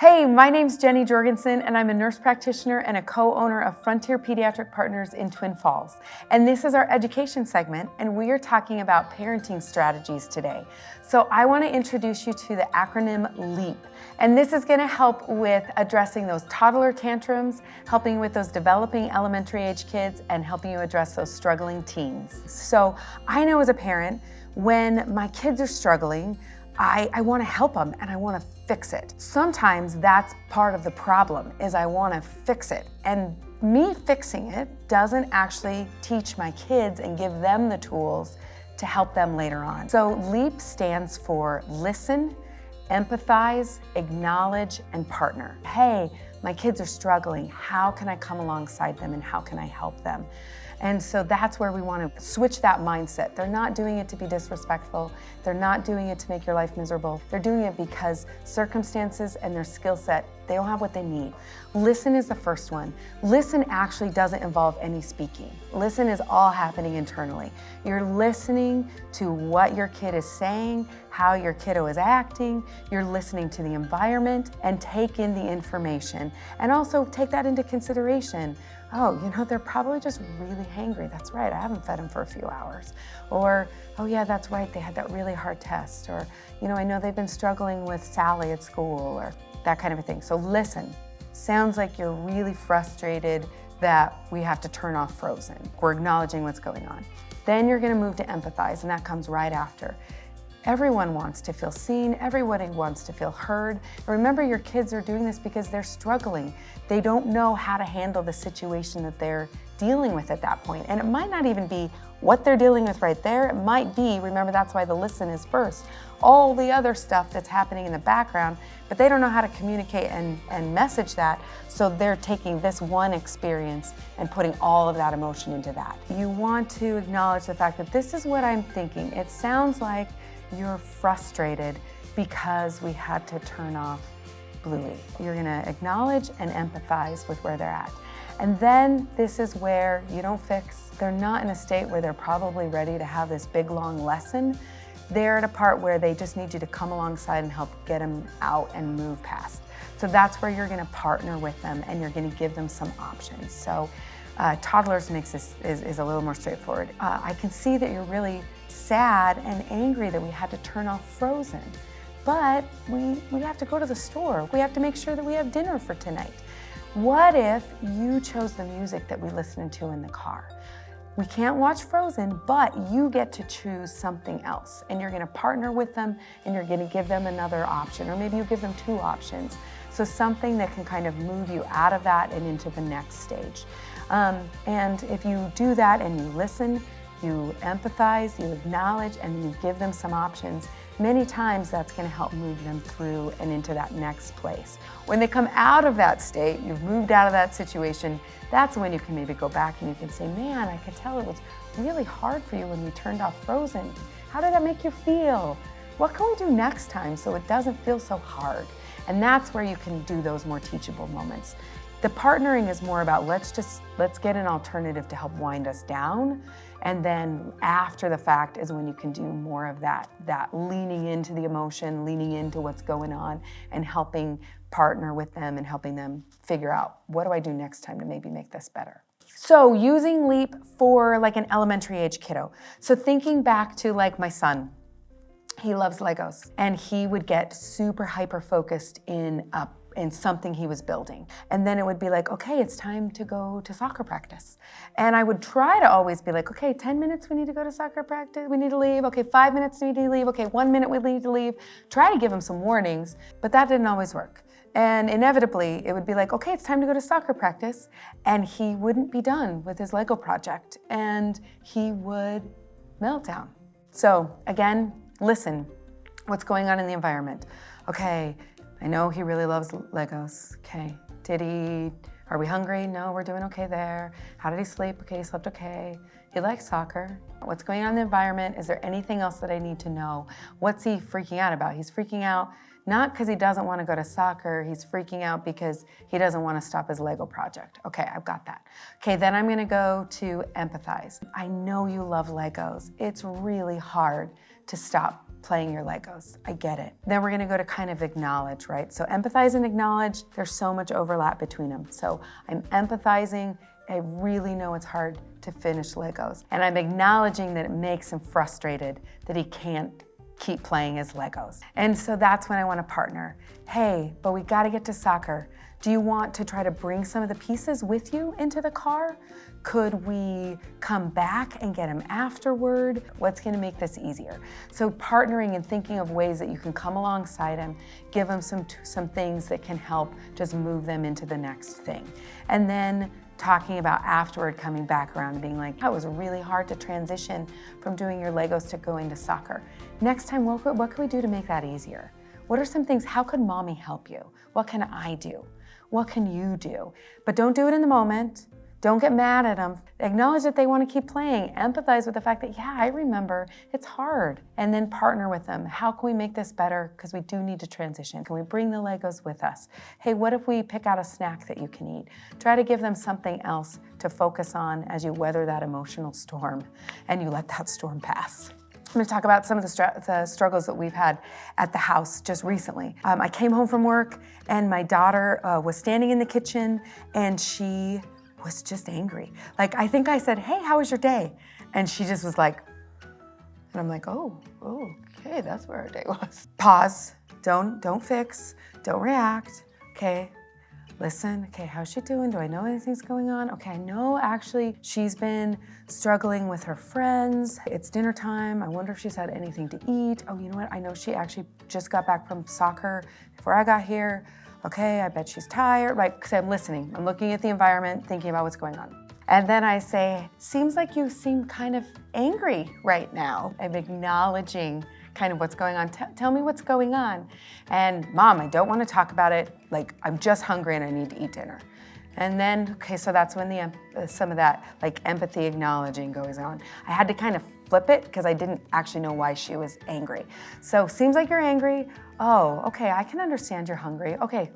Hey, my name's Jenni Jorgensen, and I'm a nurse practitioner and a co-owner of Frontier Pediatric Partners in Twin Falls. And this is our education segment, and we are talking about parenting strategies today. So I want to introduce you to the acronym LEAP. And this is going to help with addressing those toddler tantrums, helping you with those developing elementary age kids, and helping you address those struggling teens. So I know as a parent, when my kids are struggling, I want to help them and I want to fix it. Sometimes that's part of the problem, is I want to fix it. And me fixing it doesn't actually teach my kids and give them the tools to help them later on. So LEAP stands for listen, empathize, acknowledge, and partner. Hey, my kids are struggling. How can I come alongside them and how can I help them? And so that's where we want to switch that mindset. They're not doing it to be disrespectful. They're not doing it to make your life miserable. They're doing it because circumstances and their skill set, they don't have what they need. Listen is the first one. Listen actually doesn't involve any speaking. Listen is all happening internally. You're listening to what your kid is saying, how your kiddo is acting. You're listening to the environment and take in the information. And also take that into consideration. Oh, they're probably just really hangry. That's right, I haven't fed them for a few hours. Or, oh yeah, that's right, they had that really hard test. Or, I know they've been struggling with Sally at school, or that kind of a thing. So listen, sounds like you're really frustrated that we have to turn off Frozen. We're acknowledging what's going on. Then you're gonna move to empathize, and that comes right after. Everyone wants to feel seen, everybody wants to feel heard. And remember, your kids are doing this because they're struggling. They don't know how to handle the situation that they're dealing with at that point. And it might not even be what they're dealing with right there. It might be, remember, that's why the listen is first, all the other stuff that's happening in the background, but they don't know how to communicate and message that. So they're taking this one experience and putting all of that emotion into that. You want to acknowledge the fact that this is what I'm thinking. It sounds like you're frustrated because we had to turn off Bluey. You're gonna acknowledge and empathize with where they're at. And then this is where you don't fix. They're not in a state where they're probably ready to have this big long lesson. They're at a part where they just need you to come alongside and help get them out and move past. So that's where you're gonna partner with them and you're gonna give them some options. So Toddlers makes this is a little more straightforward. I can see that you're really sad and angry that we had to turn off Frozen, but we have to go to the store. We have to make sure that we have dinner for tonight. What if you chose the music that we listened to in the car? We can't watch Frozen, but you get to choose something else, and you're gonna partner with them and you're gonna give them another option, or maybe you give them two options. So something that can kind of move you out of that and into the next stage. And if you do that and you listen, you empathize, you acknowledge, and you give them some options, many times that's gonna help move them through and into that next place. When they come out of that state, you've moved out of that situation, that's when you can maybe go back and you can say, man, I could tell it was really hard for you when we turned off Frozen. How did that make you feel? What can we do next time so it doesn't feel so hard? And that's where you can do those more teachable moments. The partnering is more about let's get an alternative to help wind us down. And then after the fact is when you can do more of that leaning into the emotion, leaning into what's going on, and helping partner with them and helping them figure out, what do I do next time to maybe make this better? So using LEAP for like an elementary age kiddo. So thinking back to like my son, he loves Legos, and he would get super hyper focused in something he was building. And then it would be like, okay, it's time to go to soccer practice. And I would try to always be like, okay, 10 minutes we need to go to soccer practice, we need to leave. Okay, 5 minutes we need to leave. Okay, 1 minute we need to leave. Try to give him some warnings, but that didn't always work. And inevitably, it would be like, okay, it's time to go to soccer practice. And he wouldn't be done with his Lego project. And he would melt down. So again, listen, what's going on in the environment? Okay, I know he really loves Legos. Okay, are we hungry? No, we're doing okay there. How did he sleep? Okay, he slept okay. He likes soccer. What's going on in the environment? Is there anything else that I need to know? What's he freaking out about? He's freaking out not because he doesn't want to go to soccer, he's freaking out because he doesn't want to stop his Lego project. Okay, I've got that. Okay, then I'm gonna go to empathize. I know you love Legos. It's really hard to stop playing your Legos. I get it. Then we're gonna go to kind of acknowledge, right? So empathize and acknowledge, there's so much overlap between them. So I'm empathizing, I really know it's hard to finish Legos. And I'm acknowledging that it makes him frustrated that he can't keep playing his Legos. And so that's when I want to partner. Hey, but we got to get to soccer. Do you want to try to bring some of the pieces with you into the car? Could we come back and get him afterward? What's going to make this easier? So partnering and thinking of ways that you can come alongside him, give him some things that can help just move them into the next thing. And then talking about afterward coming back around and being like, that was really hard to transition from doing your Legos to going to soccer. Next time, what can we do to make that easier? What are some things, how could mommy help you? What can I do? What can you do? But don't do it in the moment. Don't get mad at them. Acknowledge that they want to keep playing. Empathize with the fact that, yeah, I remember, it's hard. And then partner with them. How can we make this better? Because we do need to transition. Can we bring the Legos with us? Hey, what if we pick out a snack that you can eat? Try to give them something else to focus on as you weather that emotional storm and you let that storm pass. I'm going to talk about some of the struggles that we've had at the house just recently. I came home from work and my daughter was standing in the kitchen and she was just angry. Like, I think I said, hey, how was your day? And she just was like, and I'm like, oh, okay, that's where our day was. Pause, don't fix, don't react, okay? Listen, okay, how's she doing? Do I know anything's going on? Okay, I know actually she's been struggling with her friends. It's dinner time. I wonder if she's had anything to eat. Oh, you know what? I know she actually just got back from soccer before I got here. Okay, I bet she's tired, right? Because I'm listening. I'm looking at the environment, thinking about what's going on. And then I say, seems like you seem kind of angry right now. I'm acknowledging kind of what's going on. Tell me what's going on. And Mom, I don't want to talk about it. Like, I'm just hungry and I need to eat dinner. And then, okay, so that's when some of that like empathy acknowledging goes on. I had to kind of flip it because I didn't actually know why she was angry. So seems like you're angry. Oh, okay, I can understand you're hungry. Okay,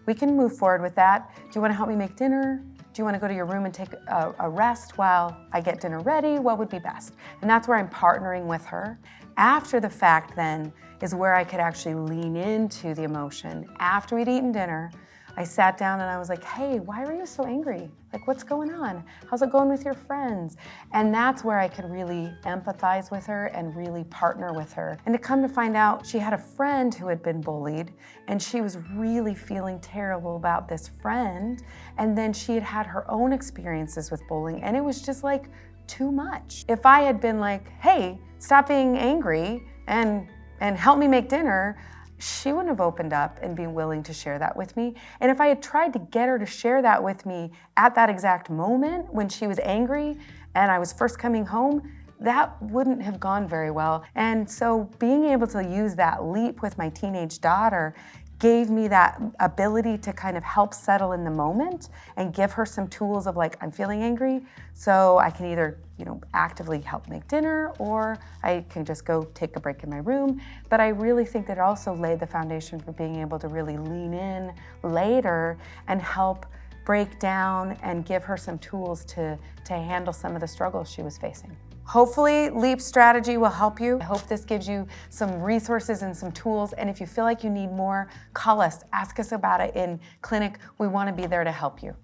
we can move forward with that. Do you want to help me make dinner? Do you want to go to your room and take a rest while I get dinner ready? What would be best? And that's where I'm partnering with her. After the fact then is where I could actually lean into the emotion. After we'd eaten dinner, I sat down and I was like, hey, why are you so angry? Like, what's going on? How's it going with your friends? And that's where I could really empathize with her and really partner with her. And to come to find out, she had a friend who had been bullied and she was really feeling terrible about this friend. And then she had had her own experiences with bullying and it was just like too much. If I had been like, hey, stop being angry and help me make dinner, she wouldn't have opened up and been willing to share that with me. And if I had tried to get her to share that with me at that exact moment when she was angry and I was first coming home, that wouldn't have gone very well. And so being able to use that leap with my teenage daughter gave me that ability to kind of help settle in the moment and give her some tools of like, I'm feeling angry, so I can either, actively help make dinner or I can just go take a break in my room. But I really think that it also laid the foundation for being able to really lean in later and help break down and give her some tools to handle some of the struggles she was facing. Hopefully, LEAP strategy will help you. I hope this gives you some resources and some tools. And if you feel like you need more, call us, ask us about it in clinic. We want to be there to help you.